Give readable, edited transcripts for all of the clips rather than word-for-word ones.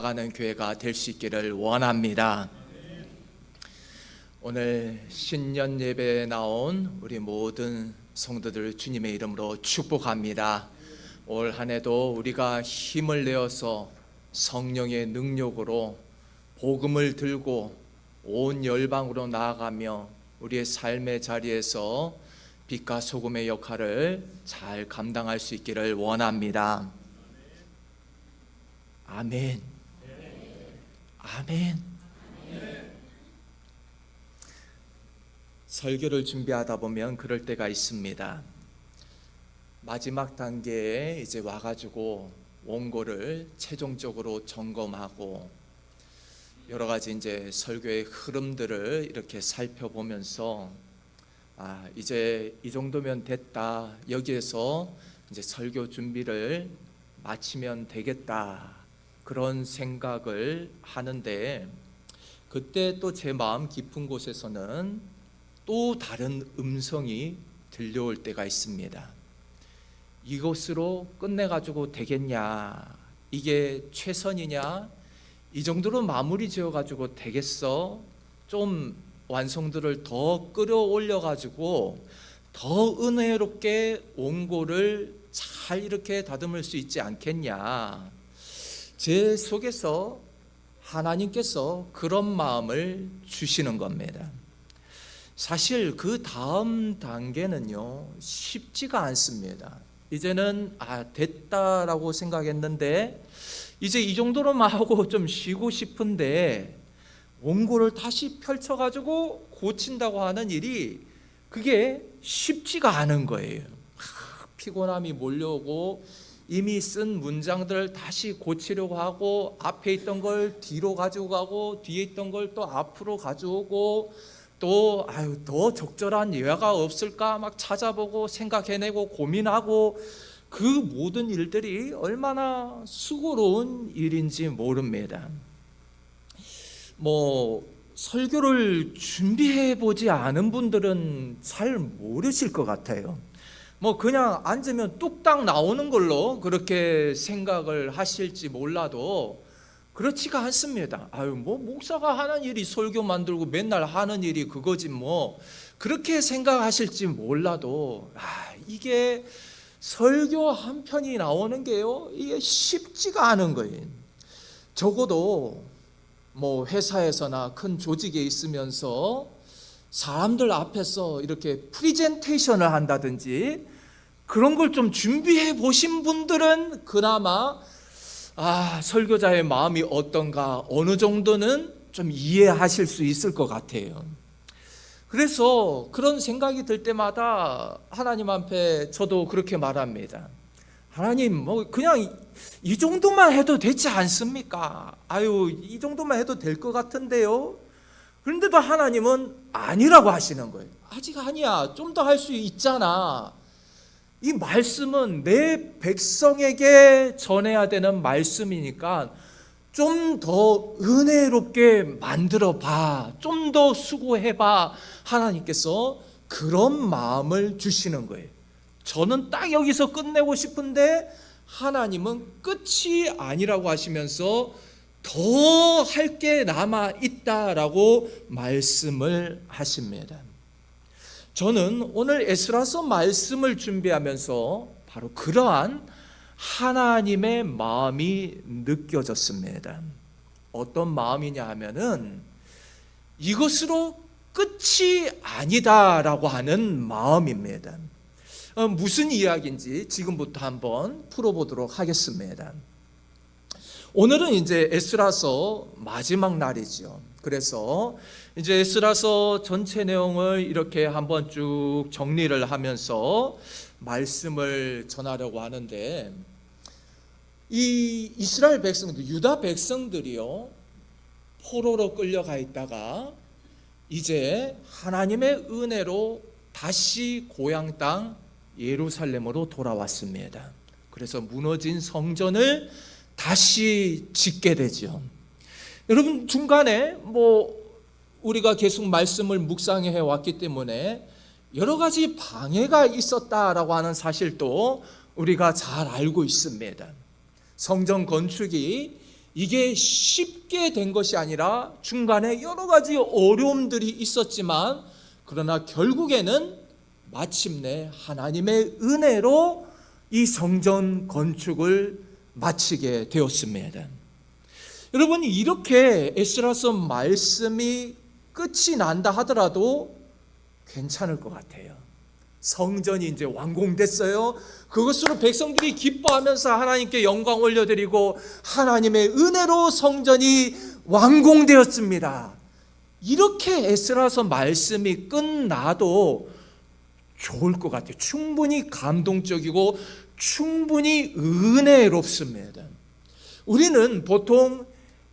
가는 교회가 될 수 있기를 원합니다. 오늘 신년 예배에 나온 우리 모든 성도들 주님의 이름으로 축복합니다. 올 한 해도 우리가 힘을 내어서 성령의 능력으로 복음을 들고 온 열방으로 나아가며 우리의 삶의 자리에서 빛과 소금의 역할을 잘 감당할 수 있기를 원합니다. 아멘. 아멘. 설교를 준비하다 보면 그럴 때가 있습니다. 마지막 단계에 이제 와가지고 원고를 최종적으로 점검하고 여러 가지 이제 설교의 흐름들을 이렇게 살펴보면서 이제 이 정도면 됐다. 여기에서 이제 설교 준비를 마치면 되겠다. 그런 생각을 하는데 그때 또 제 마음 깊은 곳에서는 또 다른 음성이 들려올 때가 있습니다. 이것으로 끝내가지고 되겠냐? 이게 최선이냐? 이 정도로 마무리 지어가지고 되겠어? 좀 완성도를 더 끌어올려가지고 더 은혜롭게 원고를 잘 이렇게 다듬을 수 있지 않겠냐? 제 속에서 하나님께서 그런 마음을 주시는 겁니다. 사실 그 다음 단계는요 쉽지가 않습니다. 이제는 됐다라고 생각했는데 이제 이 정도로만 하고 좀 쉬고 싶은데 원고를 다시 펼쳐가지고 고친다고 하는 일이 그게 쉽지가 않은 거예요. 피곤함이 몰려오고 이미 쓴 문장들을 다시 고치려고 하고 앞에 있던 걸 뒤로 가지고 가고 뒤에 있던 걸 또 앞으로 가져오고 또 더 적절한 예화가 없을까 막 찾아보고 생각해내고 고민하고 그 모든 일들이 얼마나 수고로운 일인지 모릅니다. 설교를 준비해 보지 않은 분들은 잘 모르실 것 같아요. 그냥 앉으면 뚝딱 나오는 걸로 그렇게 생각을 하실지 몰라도 그렇지가 않습니다. 목사가 하는 일이 설교 만들고 맨날 하는 일이 그거지 그렇게 생각하실지 몰라도 이게 설교 한 편이 나오는 게요 이게 쉽지가 않은 거예요. 적어도 회사에서나 큰 조직에 있으면서 사람들 앞에서 이렇게 프리젠테이션을 한다든지 그런 걸 좀 준비해 보신 분들은 그나마 설교자의 마음이 어떤가 어느 정도는 좀 이해하실 수 있을 것 같아요. 그래서 그런 생각이 들 때마다 하나님 앞에 저도 그렇게 말합니다. 하나님 그냥 이 정도만 해도 되지 않습니까? 이 정도만 해도 될 것 같은데요. 그런데도 하나님은 아니라고 하시는 거예요. 아직 아니야. 좀 더 할 수 있잖아. 이 말씀은 내 백성에게 전해야 되는 말씀이니까 좀 더 은혜롭게 만들어 봐. 좀 더 수고해 봐. 하나님께서 그런 마음을 주시는 거예요. 저는 딱 여기서 끝내고 싶은데 하나님은 끝이 아니라고 하시면서 더 할 게 남아 있다라고 말씀을 하십니다. 저는 오늘 에스라서 말씀을 준비하면서 바로 그러한 하나님의 마음이 느껴졌습니다. 어떤 마음이냐 하면은 이것으로 끝이 아니다라고 하는 마음입니다. 무슨 이야기인지 지금부터 한번 풀어보도록 하겠습니다. 오늘은 이제 에스라서 마지막 날이죠. 그래서 이제 에스라서 전체 내용을 이렇게 한번 쭉 정리를 하면서 말씀을 전하려고 하는데 이 이스라엘 백성들, 유다 백성들이요 포로로 끌려가 있다가 이제 하나님의 은혜로 다시 고향 땅 예루살렘으로 돌아왔습니다. 그래서 무너진 성전을 다시 짓게 되죠. 여러분 중간에 우리가 계속 말씀을 묵상해 왔기 때문에 여러 가지 방해가 있었다라고 하는 사실도 우리가 잘 알고 있습니다. 성전 건축이 이게 쉽게 된 것이 아니라 중간에 여러 가지 어려움들이 있었지만 그러나 결국에는 마침내 하나님의 은혜로 이 성전 건축을 마치게 되었습니다. 여러분, 이렇게 에스라서 말씀이 끝이 난다 하더라도 괜찮을 것 같아요. 성전이 이제 완공됐어요. 그것으로 백성들이 기뻐하면서 하나님께 영광 올려드리고 하나님의 은혜로 성전이 완공되었습니다. 이렇게 에스라서 말씀이 끝나도 좋을 것 같아요. 충분히 감동적이고 충분히 은혜롭습니다. 우리는 보통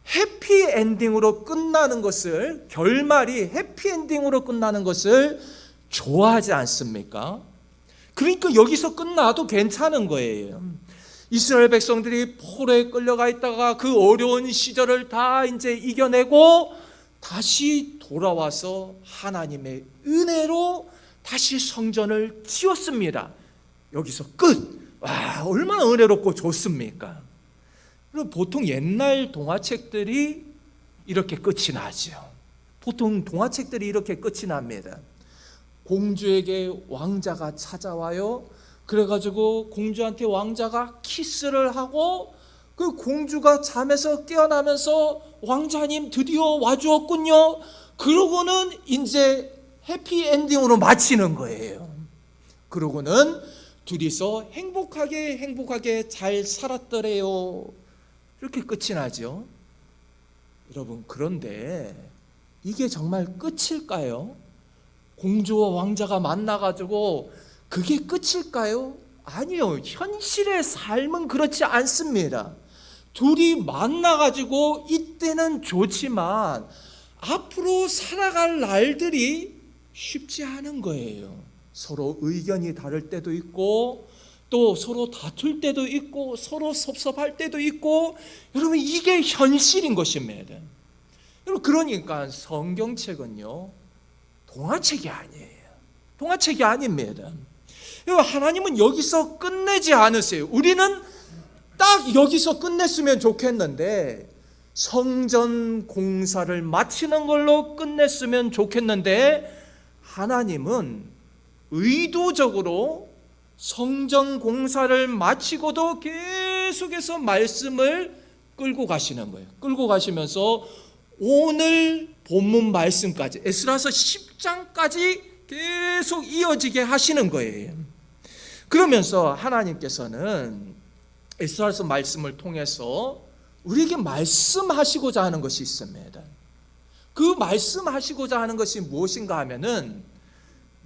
해피엔딩으로 끝나는 것을, 결말이 해피엔딩으로 끝나는 것을 좋아하지 않습니까? 그러니까 여기서 끝나도 괜찮은 거예요. 이스라엘 백성들이 포로에 끌려가 있다가 그 어려운 시절을 다 이제 이겨내고 다시 돌아와서 하나님의 은혜로 다시 성전을 지었습니다. 여기서 끝. 와, 얼마나 은혜롭고 좋습니까? 보통 옛날 동화책들이 이렇게 끝이 나죠. 보통 동화책들이 이렇게 끝이 납니다. 공주에게 왕자가 찾아와요. 그래가지고 공주한테 왕자가 키스를 하고 그 공주가 잠에서 깨어나면서 왕자님 드디어 와주었군요. 그러고는 이제 해피엔딩으로 마치는 거예요. 그러고는 둘이서 행복하게 잘 살았더래요. 이렇게 끝이 나죠. 여러분, 그런데 이게 정말 끝일까요? 공주와 왕자가 만나가지고 그게 끝일까요? 아니요. 현실의 삶은 그렇지 않습니다. 둘이 만나가지고 이때는 좋지만 앞으로 살아갈 날들이 쉽지 않은 거예요. 서로 의견이 다를 때도 있고 또 서로 다툴 때도 있고 서로 섭섭할 때도 있고, 여러분, 이게 현실인 것입니다. 여러분, 그러니까 성경책은요 동화책이 아니에요. 동화책이 아닙니다. 하나님은 여기서 끝내지 않으세요. 우리는 딱 여기서 끝냈으면 좋겠는데, 성전 공사를 마치는 걸로 끝냈으면 좋겠는데, 하나님은 의도적으로 성전 공사를 마치고도 계속해서 말씀을 끌고 가시는 거예요. 끌고 가시면서 오늘 본문 말씀까지, 에스라서 10장까지 계속 이어지게 하시는 거예요. 그러면서 하나님께서는 에스라서 말씀을 통해서 우리에게 말씀하시고자 하는 것이 있습니다. 그 말씀하시고자 하는 것이 무엇인가 하면은,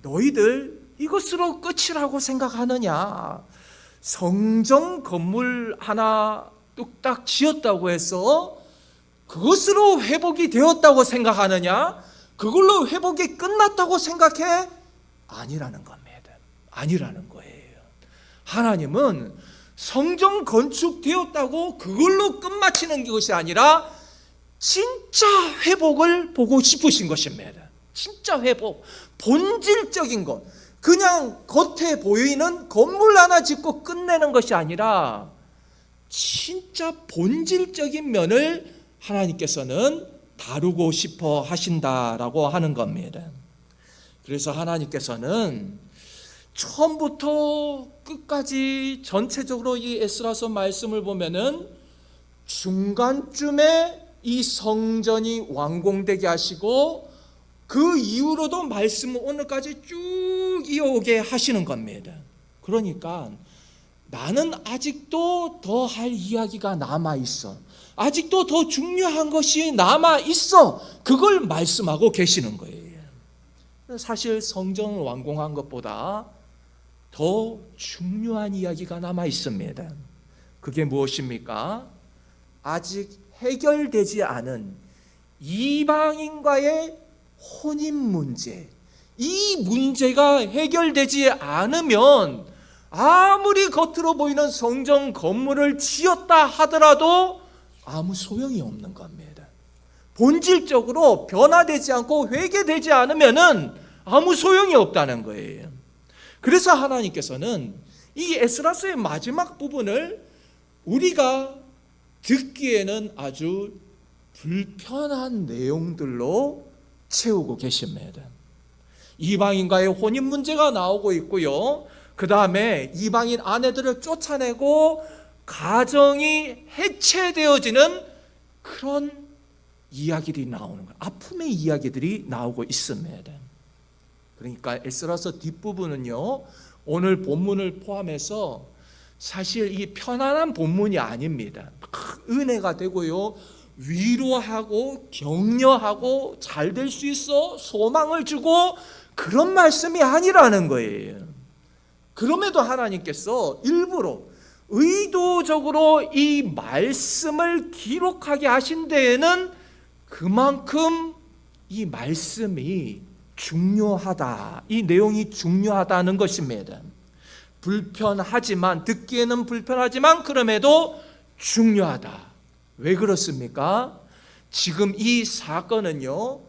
너희들 이것으로 끝이라고 생각하느냐? 성전 건물 하나 뚝딱 지었다고 해서 그것으로 회복이 되었다고 생각하느냐? 그걸로 회복이 끝났다고 생각해? 아니라는 겁니다. 아니라는 거예요. 하나님은 성전 건축되었다고 그걸로 끝마치는 것이 아니라 진짜 회복을 보고 싶으신 것입니다. 진짜 회복, 본질적인 것. 그냥 겉에 보이는 건물 하나 짓고 끝내는 것이 아니라 진짜 본질적인 면을 하나님께서는 다루고 싶어 하신다라고 하는 겁니다. 그래서 하나님께서는 처음부터 끝까지 전체적으로 이 에스라서 말씀을 보면은 중간쯤에 이 성전이 완공되게 하시고 그 이후로도 말씀은 오늘까지 쭉 이어오게 하시는 겁니다. 그러니까 나는 아직도 더 할 이야기가 남아있어. 아직도 더 중요한 것이 남아있어. 그걸 말씀하고 계시는 거예요. 사실 성전을 완공한 것보다 더 중요한 이야기가 남아있습니다. 그게 무엇입니까? 아직 해결되지 않은 이방인과의 혼인 문제. 이 문제가 해결되지 않으면 아무리 겉으로 보이는 성전 건물을 지었다 하더라도 아무 소용이 없는 겁니다. 본질적으로 변화되지 않고 회개되지 않으면 아무 소용이 없다는 거예요. 그래서 하나님께서는 이 에스라서의 마지막 부분을 우리가 듣기에는 아주 불편한 내용들로 채우고 계십니다. 이방인과의 혼인 문제가 나오고 있고요. 그 다음에 이방인 아내들을 쫓아내고 가정이 해체되어지는 그런 이야기들이 나오는 거예요. 아픔의 이야기들이 나오고 있습니다. 그러니까 에스라서 뒷부분은요, 오늘 본문을 포함해서 사실 이 편안한 본문이 아닙니다. 은혜가 되고요, 위로하고 격려하고 잘 될 수 있어 소망을 주고 그런 말씀이 아니라는 거예요. 그럼에도 하나님께서 일부러 의도적으로 이 말씀을 기록하게 하신 데에는 그만큼 이 말씀이 중요하다, 이 내용이 중요하다는 것입니다. 불편하지만, 듣기에는 불편하지만 그럼에도 중요하다. 왜 그렇습니까? 지금 이 사건은요,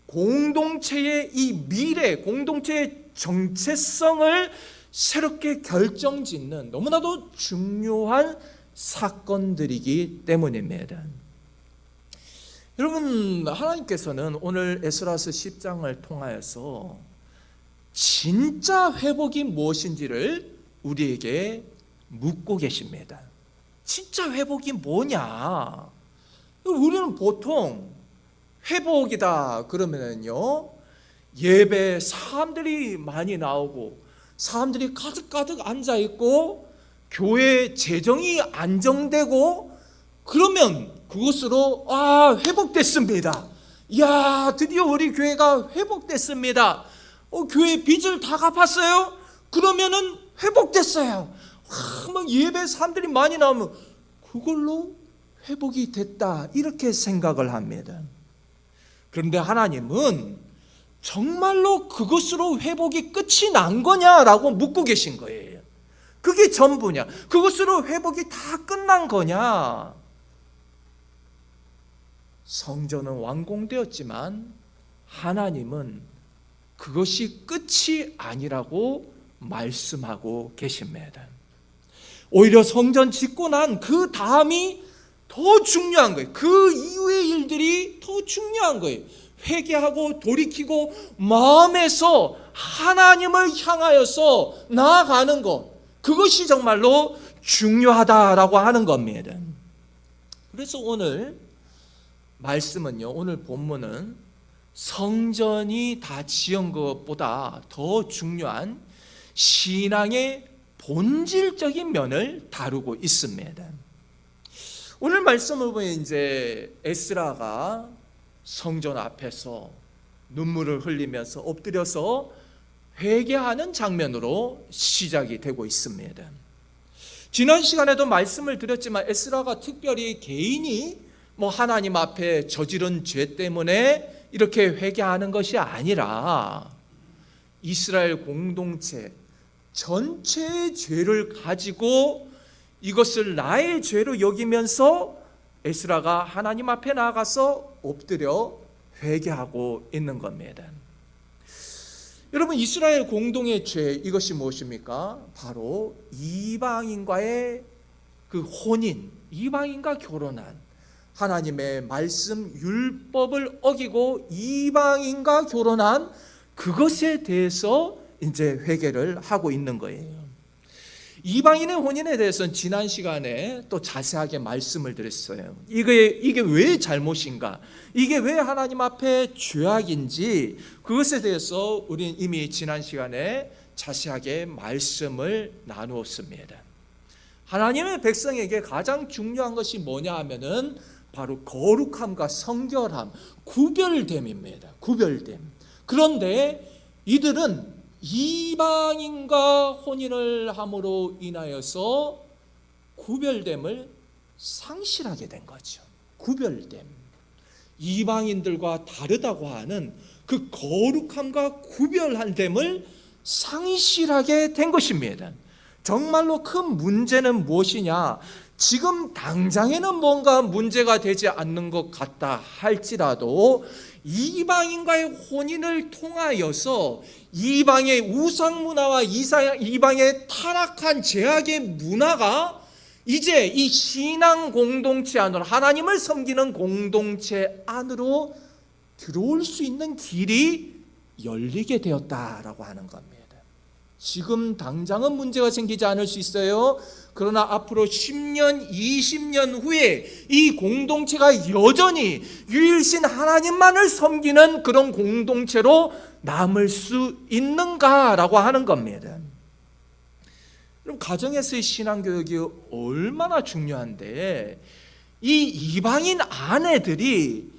공동체의 이 미래, 공동체의 정체성을 새롭게 결정짓는 너무나도 중요한 사건들이기 때문입니다. 여러분, 하나님께서는 오늘 에스라서 10장을 통하여서 진짜 회복이 무엇인지를 우리에게 묻고 계십니다. 진짜 회복이 뭐냐? 우리는 보통 회복이다 그러면요, 예배 사람들이 많이 나오고 사람들이 가득가득 앉아있고 교회 재정이 안정되고 그러면 그것으로 회복됐습니다. 이야, 드디어 우리 교회가 회복됐습니다. 교회 빚을 다 갚았어요? 그러면은 회복됐어요. 막 예배 사람들이 많이 나오면 그걸로 회복이 됐다, 이렇게 생각을 합니다. 그런데 하나님은 정말로 그것으로 회복이 끝이 난 거냐라고 묻고 계신 거예요. 그게 전부냐? 그것으로 회복이 다 끝난 거냐? 성전은 완공되었지만 하나님은 그것이 끝이 아니라고 말씀하고 계십니다. 오히려 성전 짓고 난 그 다음이 더 중요한 거예요. 그 이후의 일들이 더 중요한 거예요. 회개하고 돌이키고 마음에서 하나님을 향하여서 나아가는 것, 그것이 정말로 중요하다라고 하는 겁니다. 그래서 오늘 말씀은요, 오늘 본문은 성전이 다 지은 것보다 더 중요한 신앙의 본질적인 면을 다루고 있습니다. 오늘 말씀을 보면 이제 에스라가 성전 앞에서 눈물을 흘리면서 엎드려서 회개하는 장면으로 시작이 되고 있습니다. 지난 시간에도 말씀을 드렸지만 에스라가 특별히 개인이 하나님 앞에 저지른 죄 때문에 이렇게 회개하는 것이 아니라 이스라엘 공동체 전체의 죄를 가지고 이것을 나의 죄로 여기면서 에스라가 하나님 앞에 나아가서 엎드려 회개하고 있는 겁니다. 여러분, 이스라엘 공동의 죄, 이것이 무엇입니까? 바로 이방인과의 그 혼인, 이방인과 결혼한, 하나님의 말씀 율법을 어기고 이방인과 결혼한 그것에 대해서 이제 회개를 하고 있는 거예요. 이방인의 혼인에 대해서는 지난 시간에 또 자세하게 말씀을 드렸어요. 이게 왜 잘못인가? 이게 왜 하나님 앞에 죄악인지, 그것에 대해서 우리는 이미 지난 시간에 자세하게 말씀을 나누었습니다. 하나님의 백성에게 가장 중요한 것이 뭐냐 하면은 바로 거룩함과 성결함, 구별됨입니다. 구별됨. 그런데 이들은 이방인과 혼인을 함으로 인하여서 구별됨을 상실하게 된 거죠. 구별됨. 이방인들과 다르다고 하는 그 거룩함과 구별한 됨을 상실하게 된 것입니다. 정말로 큰 문제는 무엇이냐? 지금 당장에는 뭔가 문제가 되지 않는 것 같다 할지라도 이방인과의 혼인을 통하여서 이방의 우상 문화와 이방의 타락한 제약의 문화가 이제 이 신앙 공동체 안으로, 하나님을 섬기는 공동체 안으로 들어올 수 있는 길이 열리게 되었다라고 하는 겁니다. 지금 당장은 문제가 생기지 않을 수 있어요. 그러나 앞으로 10년, 20년 후에 이 공동체가 여전히 유일신 하나님만을 섬기는 그런 공동체로 남을 수 있는가라고 하는 겁니다. 그럼 가정에서의 신앙교육이 얼마나 중요한데, 이 이방인 아내들이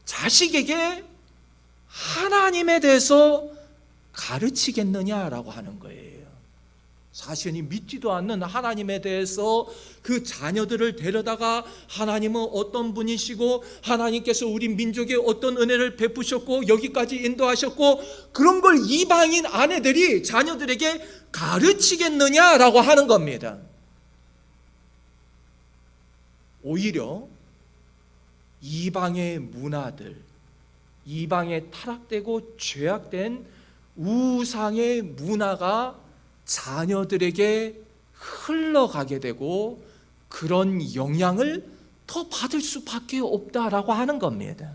자식에게 하나님에 대해서 가르치겠느냐라고 하는 거예요. 자신이 믿지도 않는 하나님에 대해서 그 자녀들을 데려다가 하나님은 어떤 분이시고 하나님께서 우리 민족에 어떤 은혜를 베푸셨고 여기까지 인도하셨고, 그런 걸 이방인 아내들이 자녀들에게 가르치겠느냐라고 하는 겁니다. 오히려 이방의 문화들, 이방에 타락되고 죄악된 우상의 문화가 자녀들에게 흘러가게 되고 그런 영향을 더 받을 수밖에 없다라고 하는 겁니다.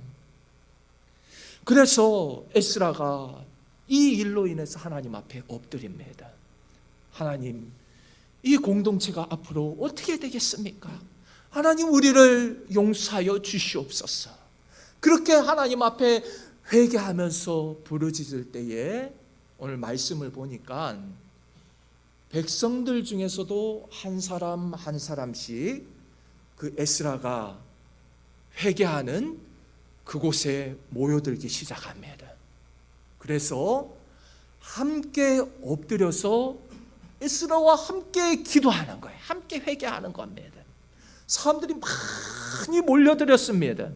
그래서 에스라가 이 일로 인해서 하나님 앞에 엎드립니다. 하나님, 이 공동체가 앞으로 어떻게 되겠습니까? 하나님, 우리를 용서하여 주시옵소서. 그렇게 하나님 앞에 회개하면서 부르짖을 때에 오늘 말씀을 보니까 백성들 중에서도 한 사람 한 사람씩 그 에스라가 회개하는 그곳에 모여들기 시작합니다. 그래서 함께 엎드려서 에스라와 함께 기도하는 거예요. 함께 회개하는 겁니다. 사람들이 많이 몰려들었습니다.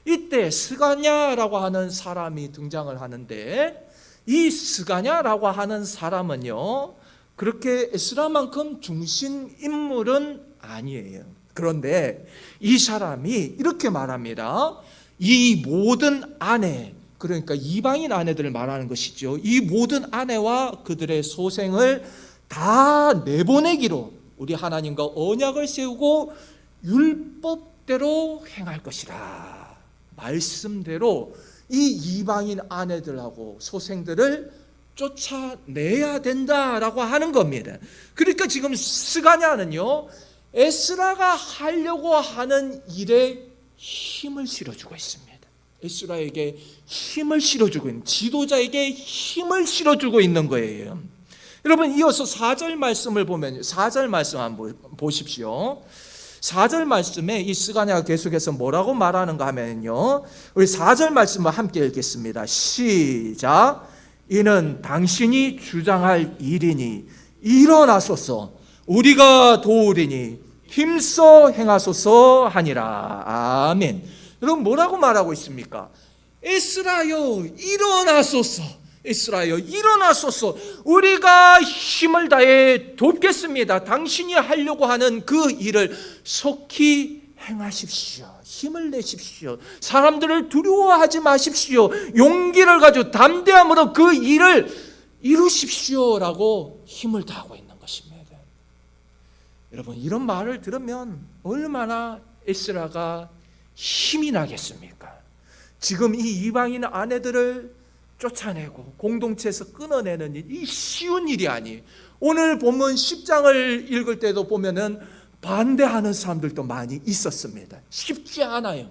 이때 스가냐라고 하는 사람이 등장을 하는데, 이 스가냐라고 하는 사람은요, 그렇게 에스라만큼 중심 인물은 아니에요. 그런데 이 사람이 이렇게 말합니다. 이 모든 아내, 그러니까 이방인 아내들을 말하는 것이죠. 이 모든 아내와 그들의 소생을 다 내보내기로 우리 하나님과 언약을 세우고 율법대로 행할 것이다. 말씀대로 이 이방인 아내들하고 소생들을 쫓아내야 된다라고 하는 겁니다. 그러니까 지금 스가냐는요, 에스라가 하려고 하는 일에 힘을 실어주고 있습니다. 에스라에게 힘을 실어주고 있는, 지도자에게 힘을 실어주고 있는 거예요. 여러분, 이어서 4절 말씀을 보면, 4절 말씀 한번 보십시오. 4절 말씀에 이 스가냐가 계속해서 뭐라고 말하는가 하면요, 우리 4절 말씀을 함께 읽겠습니다. 시작. 이는 당신이 주장할 일이니 일어나소서, 우리가 도우리니 힘써 행하소서 하니라. 아멘. 여러분, 뭐라고 말하고 있습니까? 에스라여 일어나소서, 에스라여 일어나소서, 우리가 힘을 다해 돕겠습니다. 당신이 하려고 하는 그 일을 속히 행하십시오. 힘을 내십시오. 사람들을 두려워하지 마십시오. 용기를 가지고 담대함으로 그 일을 이루십시오라고 힘을 다하고 있는 것입니다. 여러분, 이런 말을 들으면 얼마나 에스라가 힘이 나겠습니까? 지금 이 이방인 아내들을 쫓아내고 공동체에서 끊어내는 일, 이 쉬운 일이 아니에요. 오늘 본문 10장을 읽을 때도 보면은 반대하는 사람들도 많이 있었습니다. 쉽지 않아요.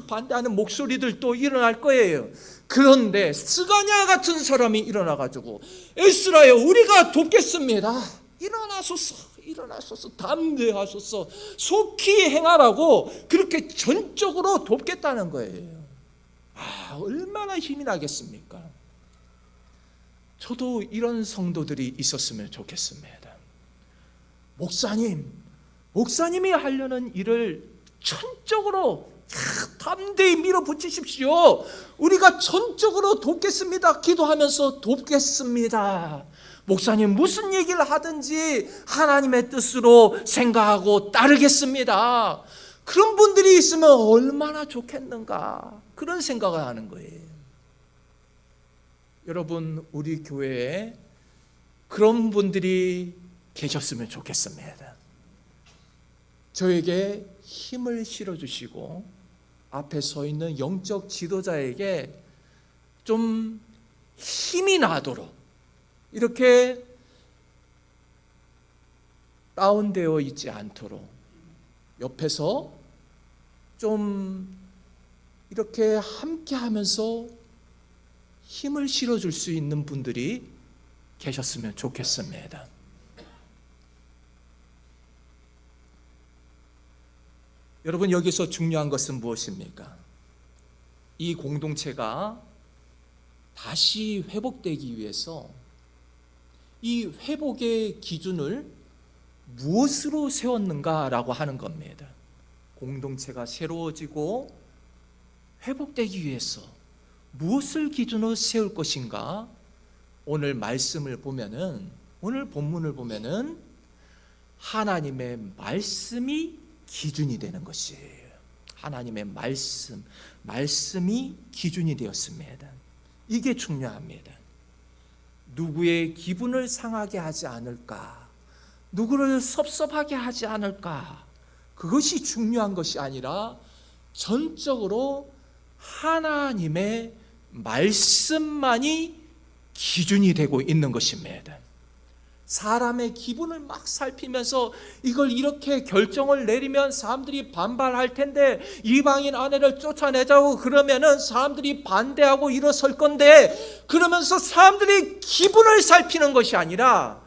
반대하는 목소리들도 일어날 거예요. 그런데 스가냐 같은 사람이 일어나가지고 에스라여 우리가 돕겠습니다. 일어나소서, 일어나소서, 담대하소서, 속히 행하라고 그렇게 전적으로 돕겠다는 거예요. 얼마나 힘이 나겠습니까? 저도 이런 성도들이 있었으면 좋겠습니다. 목사님이 하려는 일을 전적으로 담대히 밀어붙이십시오. 우리가 전적으로 돕겠습니다. 기도하면서 돕겠습니다. 목사님 무슨 얘기를 하든지 하나님의 뜻으로 생각하고 따르겠습니다. 그런 분들이 있으면 얼마나 좋겠는가, 그런 생각을 하는 거예요. 여러분, 우리 교회에 그런 분들이 계셨으면 좋겠습니다. 저에게 힘을 실어주시고 앞에 서 있는 영적 지도자에게 좀 힘이 나도록 이렇게 다운되어 있지 않도록 옆에서 좀 이렇게 함께 하면서 힘을 실어줄 수 있는 분들이 계셨으면 좋겠습니다. 여러분, 여기서 중요한 것은 무엇입니까? 이 공동체가 다시 회복되기 위해서 이 회복의 기준을 무엇으로 세웠는가라고 하는 겁니다. 공동체가 새로워지고 회복되기 위해서 무엇을 기준으로 세울 것인가? 오늘 말씀을 보면은, 오늘 본문을 보면은 하나님의 말씀이 기준이 되는 것이에요. 하나님의 말씀이 기준이 되었습니다. 이게 중요합니다. 누구의 기분을 상하게 하지 않을까? 누구를 섭섭하게 하지 않을까? 그것이 중요한 것이 아니라 전적으로 하나님의 말씀만이 기준이 되고 있는 것입니다. 사람의 기분을 막 살피면서 이걸 이렇게 결정을 내리면 사람들이 반발할 텐데, 이방인 아내를 쫓아내자고 그러면은 사람들이 반대하고 일어설 건데, 그러면서 사람들이 기분을 살피는 것이 아니라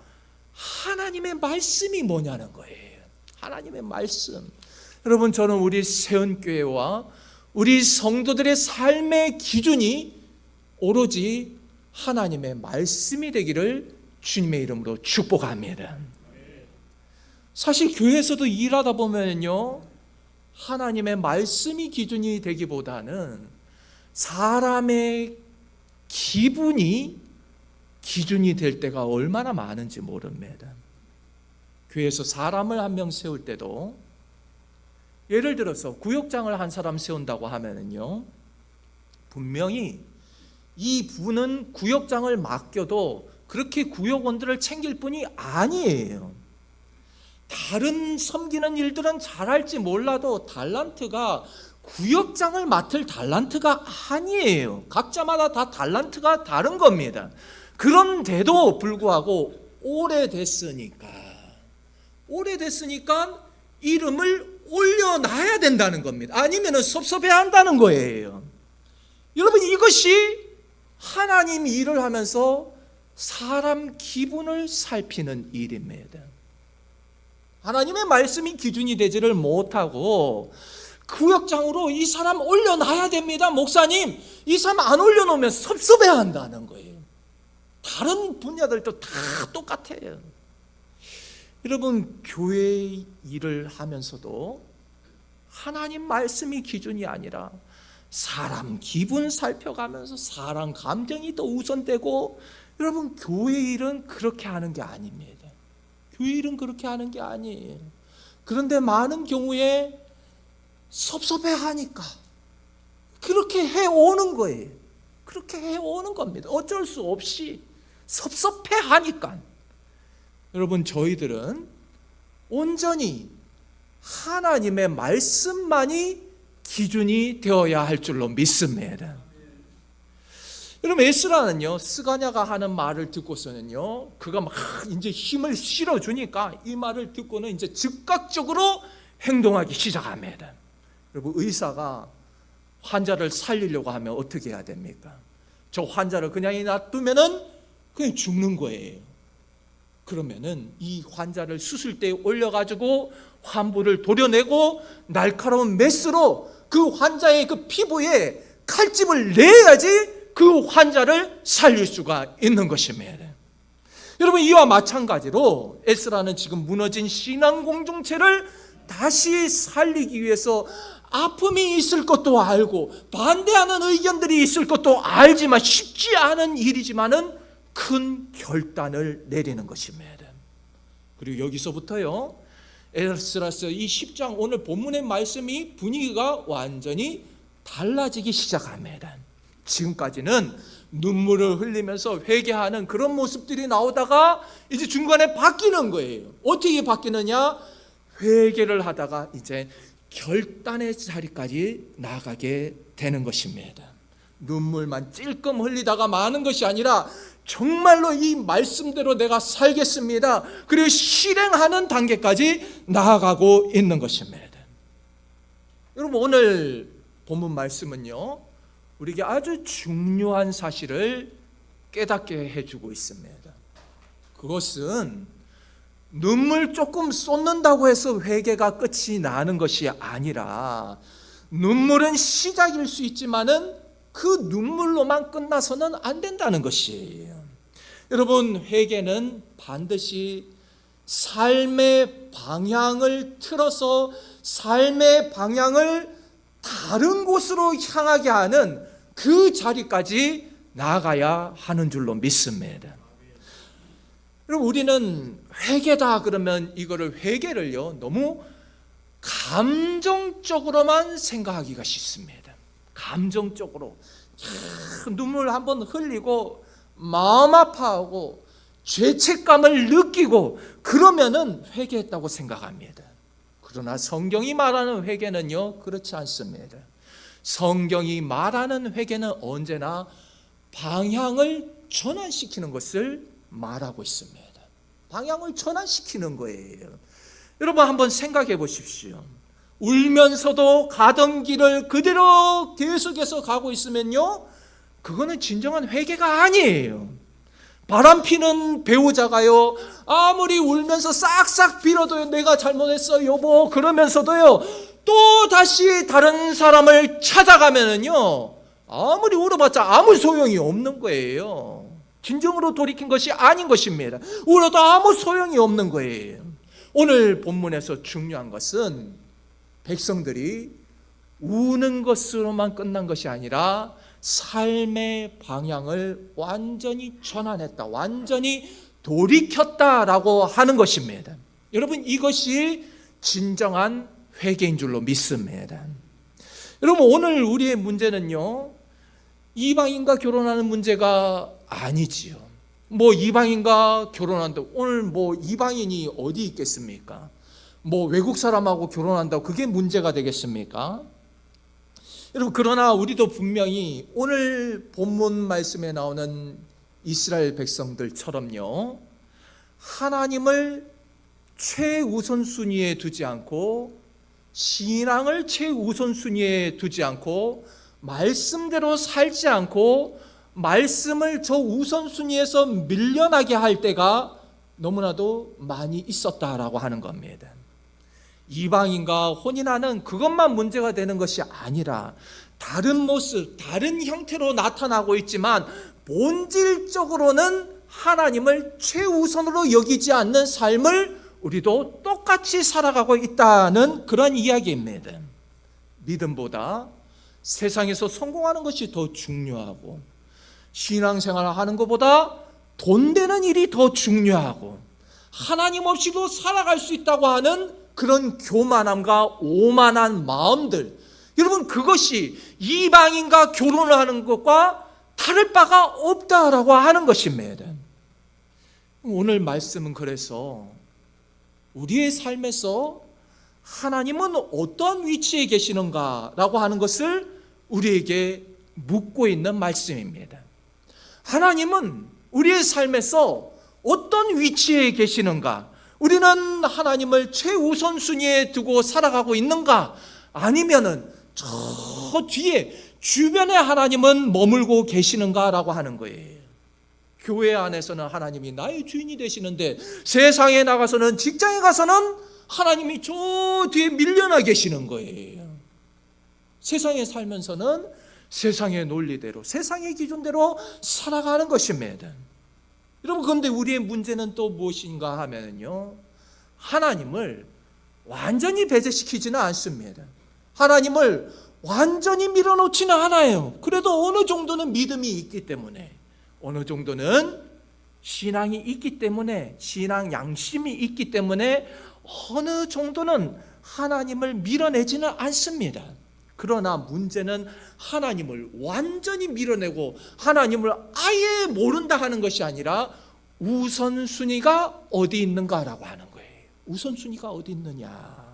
하나님의 말씀이 뭐냐는 거예요. 하나님의 말씀. 여러분, 저는 우리 세운교회와 우리 성도들의 삶의 기준이 오로지 하나님의 말씀이 되기를 주님의 이름으로 축복합니다. 사실 교회에서도 일하다 보면요, 하나님의 말씀이 기준이 되기보다는 사람의 기분이 기준이 될 때가 얼마나 많은지 모릅니다. 교회에서 사람을 한 명 세울 때도, 예를 들어서 구역장을 한 사람 세운다고 하면은요, 분명히 이 분은 구역장을 맡겨도 그렇게 구역원들을 챙길 분이 아니에요. 다른 섬기는 일들은 잘할지 몰라도 달란트가 구역장을 맡을 달란트가 아니에요. 각자마다 다 달란트가 다른 겁니다. 그런데도 불구하고 오래됐으니까 이름을 올려놔야 된다는 겁니다. 아니면 섭섭해한다는 거예요. 여러분, 이것이 하나님 일을 하면서 사람 기분을 살피는 일입니다. 하나님의 말씀이 기준이 되지를 못하고 구역장으로 이 사람 올려놔야 됩니다. 목사님, 이 사람 안 올려놓으면 섭섭해한다는 거예요. 다른 분야들도 다 똑같아요. 여러분, 교회 일을 하면서도 하나님 말씀이 기준이 아니라 사람 기분 살펴가면서 사람 감정이 더 우선되고, 여러분, 교회 일은 그렇게 하는 게 아닙니다. 교회 일은 그렇게 하는 게 아니에요. 그런데 많은 경우에 섭섭해하니까 그렇게 해오는 거예요. 그렇게 해오는 겁니다. 어쩔 수 없이 섭섭해하니까. 여러분, 저희들은 온전히 하나님의 말씀만이 기준이 되어야 할 줄로 믿습니다. 여러분, 에스라는요, 스가냐가 하는 말을 듣고서는요, 그가 막 이제 힘을 실어주니까 이 말을 듣고는 이제 즉각적으로 행동하기 시작합니다. 여러분, 의사가 환자를 살리려고 하면 어떻게 해야 됩니까? 저 환자를 그냥 놔두면은 그냥 죽는 거예요. 그러면은 이 환자를 수술대에 올려가지고 환부를 도려내고 날카로운 메스로 그 환자의 그 피부에 칼집을 내야지 그 환자를 살릴 수가 있는 것입니다. 여러분, 이와 마찬가지로 에스라는 지금 무너진 신앙 공동체를 다시 살리기 위해서 아픔이 있을 것도 알고 반대하는 의견들이 있을 것도 알지만 쉽지 않은 일이지만은 큰 결단을 내리는 것입니다. 그리고 여기서부터요, 에스라서 이 10장 오늘 본문의 말씀이 분위기가 완전히 달라지기 시작합니다. 지금까지는 눈물을 흘리면서 회개하는 그런 모습들이 나오다가 이제 중간에 바뀌는 거예요. 어떻게 바뀌느냐? 회개를 하다가 이제 결단의 자리까지 나가게 되는 것입니다. 눈물만 찔끔 흘리다가 마는 것이 아니라 정말로 이 말씀대로 내가 살겠습니다. 그리고 실행하는 단계까지 나아가고 있는 것입니다. 여러분, 오늘 본문 말씀은요, 우리에게 아주 중요한 사실을 깨닫게 해주고 있습니다. 그것은 눈물 조금 쏟는다고 해서 회개가 끝이 나는 것이 아니라, 눈물은 시작일 수 있지만은 그 눈물로만 끝나서는 안 된다는 것이에요. 여러분, 회개는 반드시 삶의 방향을 틀어서 삶의 방향을 다른 곳으로 향하게 하는 그 자리까지 나아가야 하는 줄로 믿습니다. 여러분, 우리는 회개다 그러면 이거를 회개를요 너무 감정적으로만 생각하기가 쉽습니다. 감정적으로 눈물 한번 흘리고 마음 아파하고 죄책감을 느끼고 그러면은 회개했다고 생각합니다. 그러나 성경이 말하는 회개는요 그렇지 않습니다. 성경이 말하는 회개는 언제나 방향을 전환시키는 것을 말하고 있습니다. 방향을 전환시키는 거예요. 여러분, 한번 생각해 보십시오. 울면서도 가던 길을 그대로 계속해서 가고 있으면요, 그거는 진정한 회개가 아니에요. 바람피는 배우자가요, 아무리 울면서 싹싹 빌어도 내가 잘못했어 여보 그러면서도요, 또 다시 다른 사람을 찾아가면은요, 아무리 울어봤자 아무 소용이 없는 거예요. 진정으로 돌이킨 것이 아닌 것입니다. 울어도 아무 소용이 없는 거예요. 오늘 본문에서 중요한 것은 백성들이 우는 것으로만 끝난 것이 아니라 삶의 방향을 완전히 전환했다, 완전히 돌이켰다라고 하는 것입니다. 여러분, 이것이 진정한 회개인 줄로 믿습니다. 여러분, 오늘 우리의 문제는요, 이방인과 결혼하는 문제가 아니지요. 이방인과 결혼한다고 오늘 이방인이 어디 있겠습니까? 외국 사람하고 결혼한다고 그게 문제가 되겠습니까? 여러분, 그러나 우리도 분명히 오늘 본문 말씀에 나오는 이스라엘 백성들처럼요, 하나님을 최우선순위에 두지 않고 신앙을 최우선순위에 두지 않고 말씀대로 살지 않고 말씀을 저 우선순위에서 밀려나게 할 때가 너무나도 많이 있었다라고 하는 겁니다. 이방인과 혼인하는 그것만 문제가 되는 것이 아니라 다른 모습, 다른 형태로 나타나고 있지만 본질적으로는 하나님을 최우선으로 여기지 않는 삶을 우리도 똑같이 살아가고 있다는 그런 이야기입니다. 믿음보다 세상에서 성공하는 것이 더 중요하고 신앙생활을 하는 것보다 돈 되는 일이 더 중요하고 하나님 없이도 살아갈 수 있다고 하는 그런 교만함과 오만한 마음들, 여러분, 그것이 이방인과 결혼을 하는 것과 다를 바가 없다라고 하는 것입니다. 오늘 말씀은 그래서 우리의 삶에서 하나님은 어떤 위치에 계시는가라고 하는 것을 우리에게 묻고 있는 말씀입니다. 하나님은 우리의 삶에서 어떤 위치에 계시는가? 우리는 하나님을 최우선순위에 두고 살아가고 있는가? 아니면은 저 뒤에 주변에 하나님은 머물고 계시는가라고 하는 거예요. 교회 안에서는 하나님이 나의 주인이 되시는데 세상에 나가서는, 직장에 가서는 하나님이 저 뒤에 밀려나 계시는 거예요. 세상에 살면서는 세상의 논리대로, 세상의 기준대로 살아가는 것입니다. 여러분, 그런데 우리의 문제는 또 무엇인가 하면요, 하나님을 완전히 배제시키지는 않습니다. 하나님을 완전히 밀어놓지는 않아요. 그래도 어느 정도는 믿음이 있기 때문에, 어느 정도는 신앙이 있기 때문에, 신앙 양심이 있기 때문에 어느 정도는 하나님을 밀어내지는 않습니다. 그러나 문제는 하나님을 완전히 밀어내고 하나님을 아예 모른다 하는 것이 아니라 우선순위가 어디 있는가라고 하는 거예요. 우선순위가 어디 있느냐?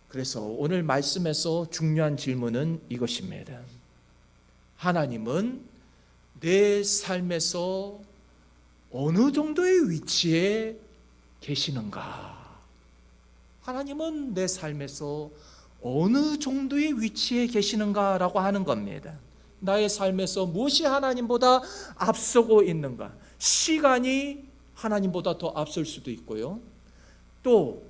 그래서 오늘 말씀에서 중요한 질문은 이것입니다. 하나님은 내 삶에서 어느 정도의 위치에 계시는가? 하나님은 내 삶에서 어느 정도의 위치에 계시는가라고 하는 겁니다. 나의 삶에서 무엇이 하나님보다 앞서고 있는가? 시간이 하나님보다 더 앞설 수도 있고요. 또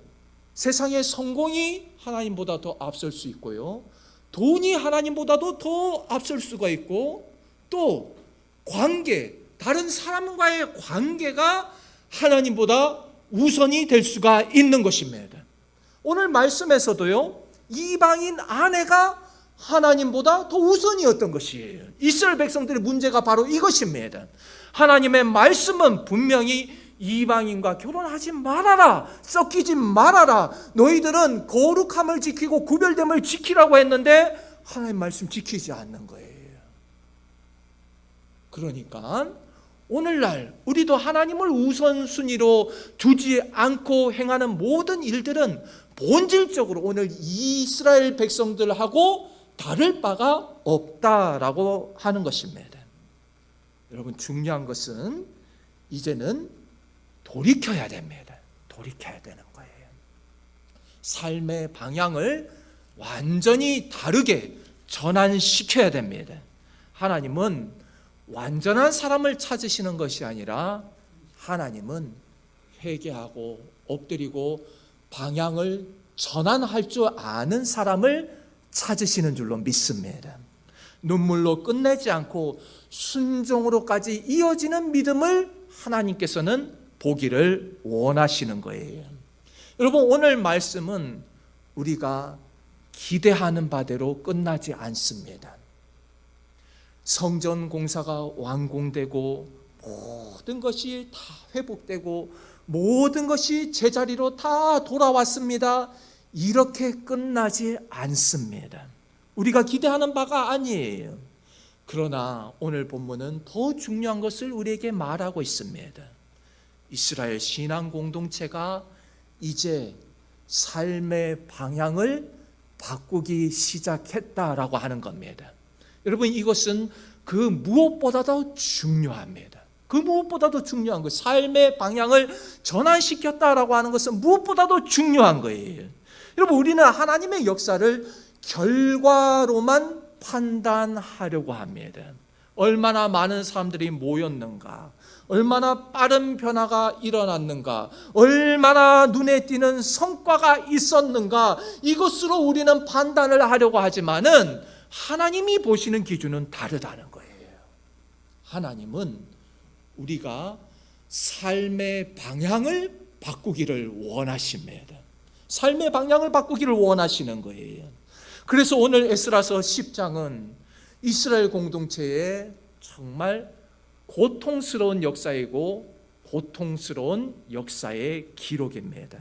세상의 성공이 하나님보다 더 앞설 수 있고요. 돈이 하나님보다도 더 앞설 수가 있고, 또 관계, 다른 사람과의 관계가 하나님보다 우선이 될 수가 있는 것입니다. 오늘 말씀에서도요, 이방인 아내가 하나님보다 더 우선이었던 것이에요. 이스라엘 백성들의 문제가 바로 이것입니다. 하나님의 말씀은 분명히 이방인과 결혼하지 말아라, 섞이지 말아라, 너희들은 거룩함을 지키고 구별됨을 지키라고 했는데 하나님 말씀 지키지 않는 거예요. 그러니까 오늘날 우리도 하나님을 우선순위로 두지 않고 행하는 모든 일들은 본질적으로 오늘 이스라엘 백성들하고 다를 바가 없다라고 하는 것입니다. 여러분, 중요한 것은 이제는 돌이켜야 됩니다. 돌이켜야 되는 거예요. 삶의 방향을 완전히 다르게 전환시켜야 됩니다. 하나님은 완전한 사람을 찾으시는 것이 아니라 하나님은 회개하고 엎드리고 방향을 전환할 줄 아는 사람을 찾으시는 줄로 믿습니다. 눈물로 끝내지 않고 순종으로까지 이어지는 믿음을 하나님께서는 보기를 원하시는 거예요. 여러분, 오늘 말씀은 우리가 기대하는 바대로 끝나지 않습니다. 성전 공사가 완공되고 모든 것이 다 회복되고 모든 것이 제자리로 다 돌아왔습니다. 이렇게 끝나지 않습니다. 우리가 기대하는 바가 아니에요. 그러나 오늘 본문은 더 중요한 것을 우리에게 말하고 있습니다. 이스라엘 신앙 공동체가 이제 삶의 방향을 바꾸기 시작했다라고 하는 겁니다. 여러분, 이것은 그 무엇보다도 중요합니다. 그 무엇보다도 중요한 것, 삶의 방향을 전환시켰다라고 하는 것은 무엇보다도 중요한 거예요. 여러분, 우리는 하나님의 역사를 결과로만 판단하려고 합니다. 얼마나 많은 사람들이 모였는가, 얼마나 빠른 변화가 일어났는가, 얼마나 눈에 띄는 성과가 있었는가, 이것으로 우리는 판단을 하려고 하지만은 하나님이 보시는 기준은 다르다는 거예요. 하나님은 우리가 삶의 방향을 바꾸기를 원하십니다. 삶의 방향을 바꾸기를 원하시는 거예요. 그래서 오늘 에스라서 10장은 이스라엘 공동체의 정말 고통스러운 역사이고 고통스러운 역사의 기록입니다.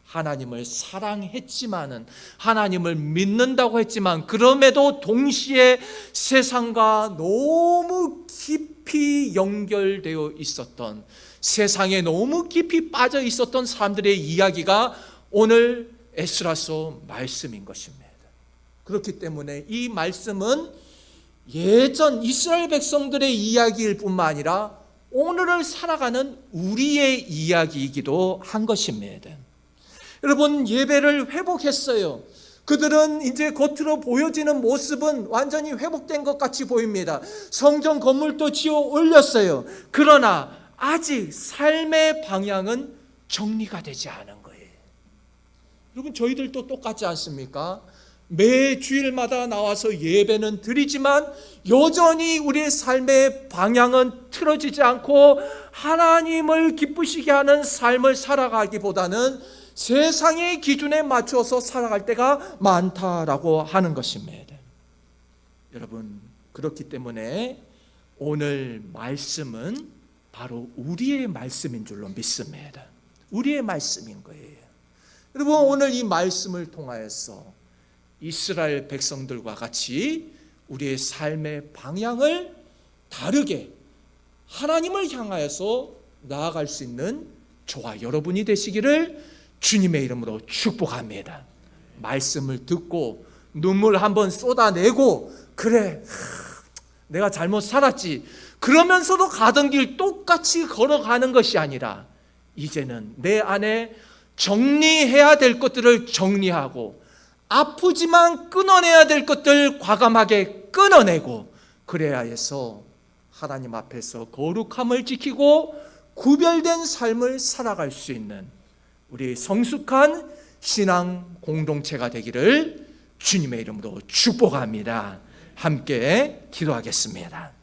하나님을 사랑했지만은, 하나님을 믿는다고 했지만, 그럼에도 동시에 세상과 너무 깊이 연결되어 있었던, 세상에 너무 깊이 빠져 있었던 사람들의 이야기가 오늘 에스라서 말씀인 것입니다. 그렇기 때문에 이 말씀은 예전 이스라엘 백성들의 이야기일 뿐만 아니라 오늘을 살아가는 우리의 이야기이기도 한 것입니다. 여러분, 예배를 회복했어요. 그들은 이제 겉으로 보여지는 모습은 완전히 회복된 것 같이 보입니다. 성전 건물도 지어 올렸어요. 그러나 아직 삶의 방향은 정리가 되지 않은 거예요. 여러분, 저희들도 똑같지 않습니까? 매 주일마다 나와서 예배는 드리지만 여전히 우리의 삶의 방향은 틀어지지 않고 하나님을 기쁘시게 하는 삶을 살아가기보다는 세상의 기준에 맞춰서 살아갈 때가 많다라고 하는 것입니다. 여러분, 그렇기 때문에 오늘 말씀은 바로 우리의 말씀인 줄로 믿습니다. 우리의 말씀인 거예요. 여러분, 오늘 이 말씀을 통하여서 이스라엘 백성들과 같이 우리의 삶의 방향을 다르게 하나님을 향하여서 나아갈 수 있는 저와 여러분이 되시기를 주님의 이름으로 축복합니다. 말씀을 듣고 눈물 한번 쏟아내고 그래 내가 잘못 살았지 그러면서도 가던 길 똑같이 걸어가는 것이 아니라 이제는 내 안에 정리해야 될 것들을 정리하고 아프지만 끊어내야 될 것들 과감하게 끊어내고 그래야 해서 하나님 앞에서 거룩함을 지키고 구별된 삶을 살아갈 수 있는 우리 성숙한 신앙 공동체가 되기를 주님의 이름으로 축복합니다. 함께 기도하겠습니다.